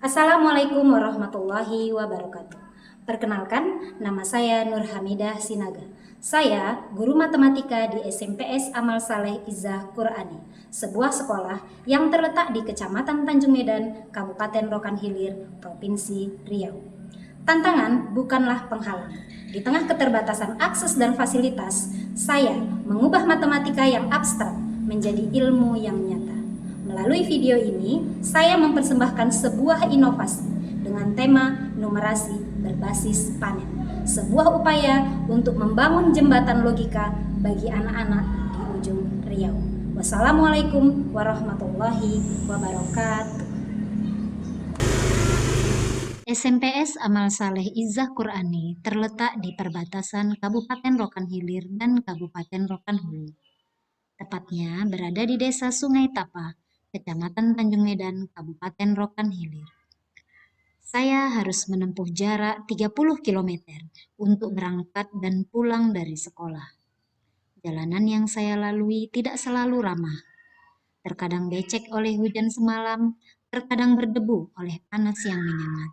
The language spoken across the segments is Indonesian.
Assalamualaikum warahmatullahi wabarakatuh. Perkenalkan, nama saya Nur Hamidah Sinaga. Saya guru matematika di SMPS Amal Saleh Izzah Qur'ani, sebuah sekolah yang terletak di Kecamatan Tanjung Medan, Kabupaten Rokan Hilir, Provinsi Riau. Tantangan bukanlah penghalang. Di tengah keterbatasan akses dan fasilitas, saya mengubah matematika yang abstrak menjadi ilmu yang nyata. Melalui video ini, saya mempersembahkan sebuah inovasi dengan tema numerasi berbasis panen. Sebuah upaya untuk membangun jembatan logika bagi anak-anak di ujung Riau. Wassalamualaikum warahmatullahi wabarakatuh. SMPS Amal Saleh Izzah Qur'ani terletak di perbatasan Kabupaten Rokan Hilir dan Kabupaten Rokan Hulu. Tepatnya berada di Desa Sungai Tapa, Kecamatan Tanjung Medan, Kabupaten Rokan Hilir. Saya harus menempuh jarak 30 km untuk berangkat dan pulang dari sekolah. Jalanan yang saya lalui tidak selalu ramah. Terkadang becek oleh hujan semalam, terkadang berdebu oleh panas yang menyengat.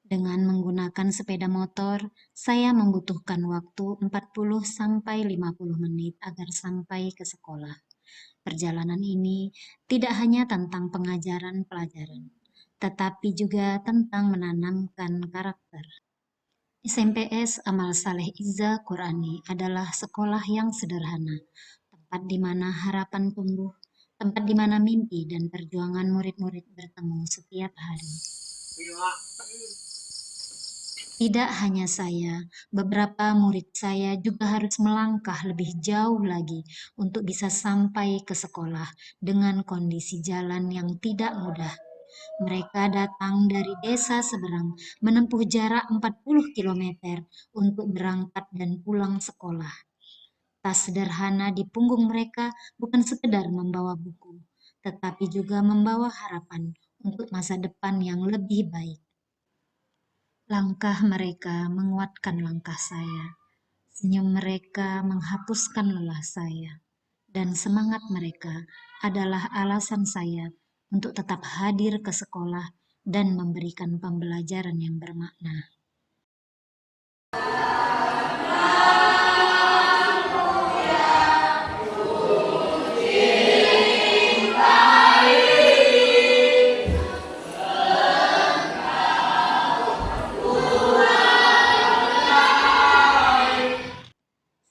Dengan menggunakan sepeda motor, saya membutuhkan waktu 40-50 menit agar sampai ke sekolah. Perjalanan ini tidak hanya tentang pengajaran pelajaran, tetapi juga tentang menanamkan karakter. SMPS Amal Saleh Izzah Qur'ani adalah sekolah yang sederhana, tempat di mana harapan tumbuh, tempat di mana mimpi dan perjuangan murid-murid bertemu setiap hari. Tidak hanya saya, beberapa murid saya juga harus melangkah lebih jauh lagi untuk bisa sampai ke sekolah dengan kondisi jalan yang tidak mudah. Mereka datang dari desa seberang, menempuh jarak 40 km untuk berangkat dan pulang sekolah. Tas sederhana di punggung mereka bukan sekedar membawa buku, tetapi juga membawa harapan untuk masa depan yang lebih baik. Langkah mereka menguatkan langkah saya. Senyum mereka menghapuskan lelah saya. Dan semangat mereka adalah alasan saya untuk tetap hadir ke sekolah dan memberikan pembelajaran yang bermakna.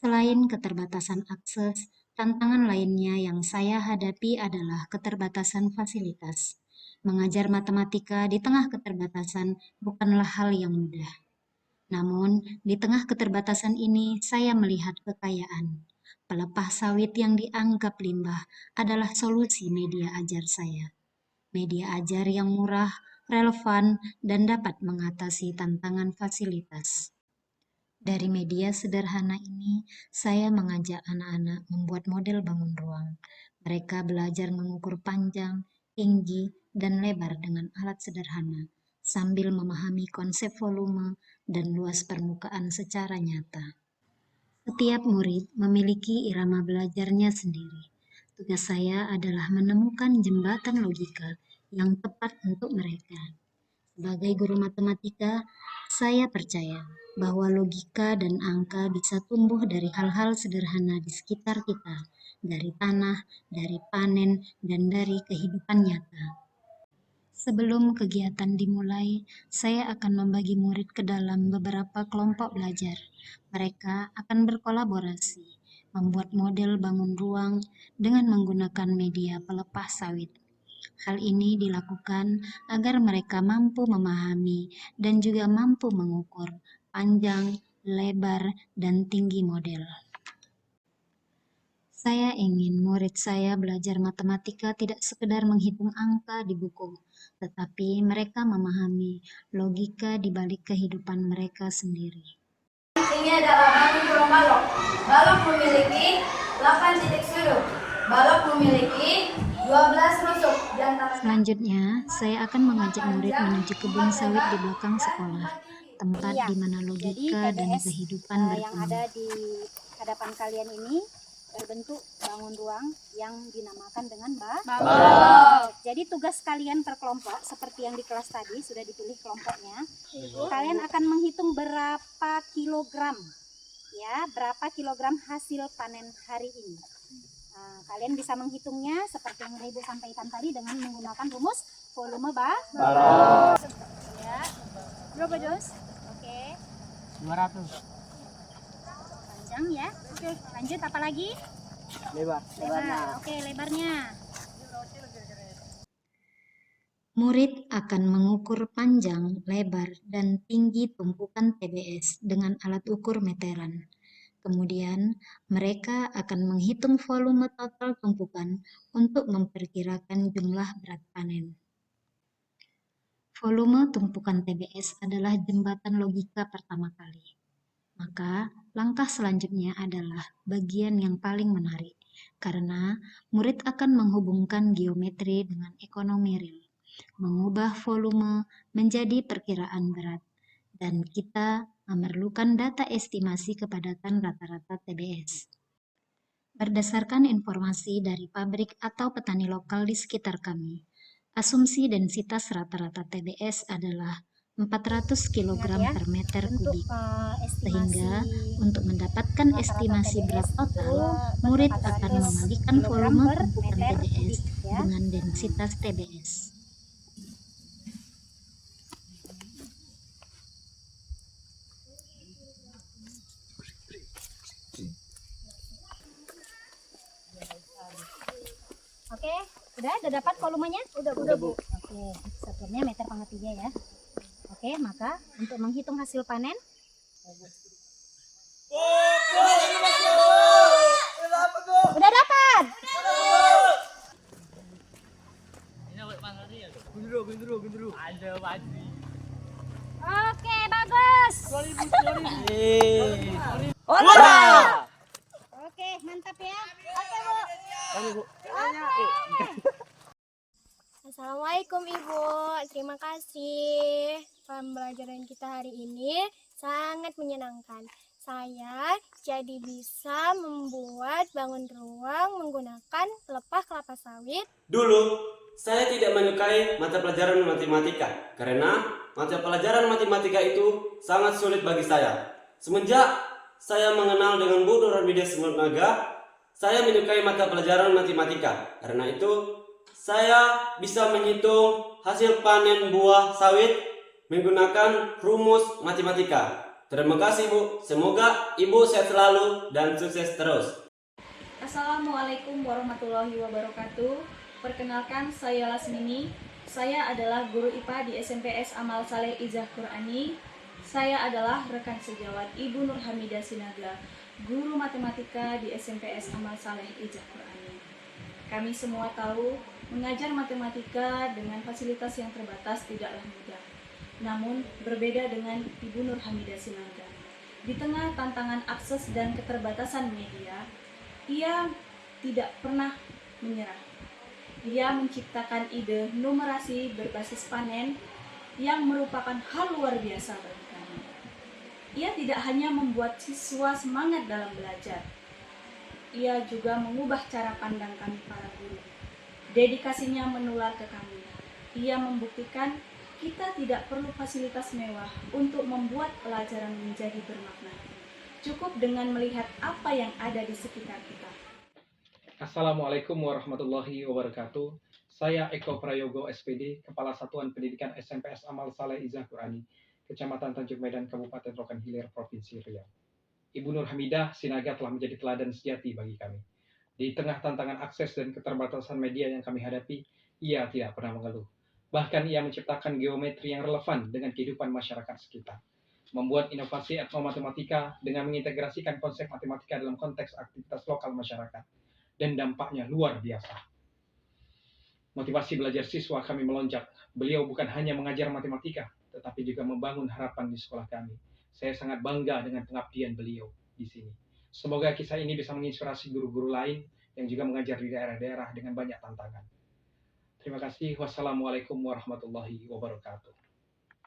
Selain keterbatasan akses, tantangan lainnya yang saya hadapi adalah keterbatasan fasilitas. Mengajar matematika di tengah keterbatasan bukanlah hal yang mudah. Namun, di tengah keterbatasan ini, saya melihat kekayaan. Pelepah sawit yang dianggap limbah adalah solusi media ajar saya. Media ajar yang murah, relevan, dan dapat mengatasi tantangan fasilitas. Dari media sederhana ini, saya mengajak anak-anak membuat model bangun ruang. Mereka belajar mengukur panjang, tinggi, dan lebar dengan alat sederhana, sambil memahami konsep volume dan luas permukaan secara nyata. Setiap murid memiliki irama belajarnya sendiri. Tugas saya adalah menemukan jembatan logika yang tepat untuk mereka. Sebagai guru matematika, saya percaya bahwa logika dan angka bisa tumbuh dari hal-hal sederhana di sekitar kita, dari tanah, dari panen, dan dari kehidupan nyata. Sebelum kegiatan dimulai, saya akan membagi murid ke dalam beberapa kelompok belajar. Mereka akan berkolaborasi, membuat model bangun ruang dengan menggunakan media pelepah sawit. Hal ini dilakukan agar mereka mampu memahami dan juga mampu mengukur panjang, lebar, dan tinggi model. Saya ingin murid saya belajar matematika tidak sekedar menghitung angka di buku, tetapi mereka memahami logika di balik kehidupan mereka sendiri. Ini adalah bangun burung balok. Balok memiliki 8 titik sudut. Balok memiliki 12 rusuk. Selanjutnya, saya akan mengajak murid menuju kebun sawit di belakang sekolah, tempat di mana logika dan kehidupan yang bertemu. ada di hadapan kalian ini berbentuk bangun ruang yang dinamakan dengan balok. Jadi tugas kalian per kelompok seperti yang di kelas tadi sudah dipilih kelompoknya. Kalian akan menghitung berapa kilogram, ya, berapa kilogram hasil panen hari ini. Nah, kalian bisa menghitungnya seperti yang Ibu sampaikan tadi dengan menggunakan rumus volume balok. Ya, berapa Jos? Oke. 200. Panjang ya. Oke, lanjut apa lagi? Lebar. Lebar. Oke, lebarnya. Murid akan mengukur panjang, lebar, dan tinggi tumpukan TBS dengan alat ukur meteran. Kemudian, mereka akan menghitung volume total tumpukan untuk memperkirakan jumlah berat panen. Volume tumpukan TBS adalah jembatan logika pertama kali. Maka, langkah selanjutnya adalah bagian yang paling menarik, karena murid akan menghubungkan geometri dengan ekonomi real, mengubah volume menjadi perkiraan berat, dan kita memerlukan data estimasi kepadatan rata-rata TBS. Berdasarkan informasi dari pabrik atau petani lokal di sekitar kami, asumsi densitas rata-rata TBS adalah 400 kg per meter Untuk kubik. estimasi Sehingga untuk mendapatkan rata-rata estimasi TBS berat total, itu murid 400 akan mengalihkan kilogram volume per tumpukan meter TBS kubik, ya. dengan densitas TBS. Oke, udah dapat volumenya? Udah Bu. Oke, satuannya meter pangkat 3 ya. Oke, maka untuk menghitung hasil panen, udah dapat? Gendero. Ada pasti. Oke, bagus. Oke, mantap ya. Oke, Bu. Assalamualaikum Ibu, terima kasih. Pembelajaran kita hari ini sangat menyenangkan. Saya jadi bisa membuat bangun ruang menggunakan pelepah kelapa sawit. Dulu, saya tidak menyukai mata pelajaran matematika karena mata pelajaran matematika itu sangat sulit bagi saya. Semenjak saya mengenal dengan Bu Nur Hamidah Semoga, saya menyukai mata pelajaran matematika. Karena itu, saya bisa menghitung hasil panen buah sawit menggunakan rumus matematika. Terima kasih Bu, semoga Ibu sehat selalu dan sukses terus. Assalamualaikum warahmatullahi wabarakatuh. Perkenalkan, saya Lasmini. Saya adalah guru IPA di SMPS Amal Saleh Ijah Qur'ani. Saya adalah rekan sejawat Ibu Nur Hamidah Sinaga, guru matematika di SMPS Amal Saleh Ijah Qur'ani. Kami semua tahu, mengajar matematika dengan fasilitas yang terbatas tidaklah mudah. Namun, berbeda dengan Ibu Nur Hamidah Sinaga. Di tengah tantangan akses dan keterbatasan media, ia tidak pernah menyerah. Ia menciptakan ide numerasi berbasis panen yang merupakan hal luar biasa bagi kami. Ia tidak hanya membuat siswa semangat dalam belajar, ia juga mengubah cara pandang kami para guru. Dedikasinya menular ke kami. Ia membuktikan kita tidak perlu fasilitas mewah untuk membuat pelajaran menjadi bermakna. Cukup dengan melihat apa yang ada di sekitar kita. Assalamualaikum warahmatullahi wabarakatuh. Saya Eko Prayogo SPD, Kepala Satuan Pendidikan SMPS Amal Saleh Ijah Qur'ani, Kecamatan Tanjung Medan, Kabupaten Rokan Hilir, Provinsi Riau. Ibu Nur Hamidah Sinaga telah menjadi teladan sejati bagi kami. Di tengah tantangan akses dan keterbatasan media yang kami hadapi, ia tidak pernah mengeluh. Bahkan ia menciptakan geometri yang relevan dengan kehidupan masyarakat sekitar. Membuat inovasi etnomatematika dengan mengintegrasikan konsep matematika dalam konteks aktivitas lokal masyarakat. Dan dampaknya luar biasa. Motivasi belajar siswa kami melonjak. Beliau bukan hanya mengajar matematika, tetapi juga membangun harapan di sekolah kami. Saya sangat bangga dengan pengabdian beliau di sini. Semoga kisah ini bisa menginspirasi guru-guru lain yang juga mengajar di daerah-daerah dengan banyak tantangan. Terima kasih. Wassalamualaikum warahmatullahi wabarakatuh.